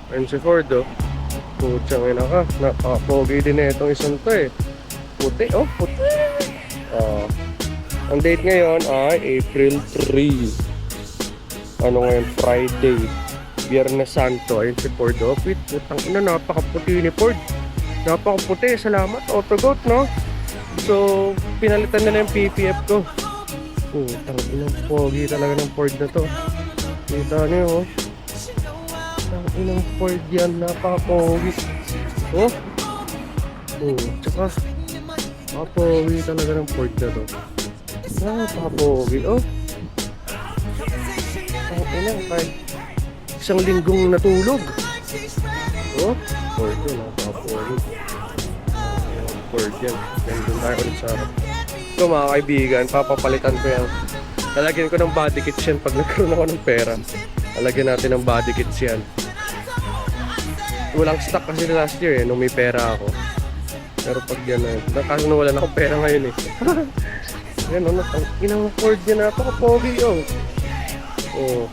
Ayun si Ford, oh. Putsang ina ka. Napaka-pogi din na itong isang to, eh. Puti, oh. Puti. Ang date ngayon ay April 3. Ano ngayon? Friday. Biyernes Santo. Ayun si Ford, oh. Putang ina, napaka-puti ni Ford. Napaka-puti. Salamat, Autogoat, no? So, pinalitan na yung PPF ko. Putang ina, pogi talaga ng Ford na to. Kita niyo, oh. Putang inang Ford yan, napaka-pogi. Oh. Tsaka napaka-pogi talaga ng Ford na to. Napaka-pogi, oh. Putang ina, kahit isang linggong natulog. Oh, Ford yan, napaka-pogi. Ford yan. Then doon tayo ulit sa harap. So mga kaibigan, papapalitan ko yan. Lalagyan ko ng body kits yan pag nagkaroon ako ng pera. Lalagyan natin ng body kits yan. Walang stock kasi last year, nung may pera ako. Pero pag yan na, kaso nawalan ako pera ngayon, eh. Yan, inang Ford yan, napaka-pogi, oh. Oh.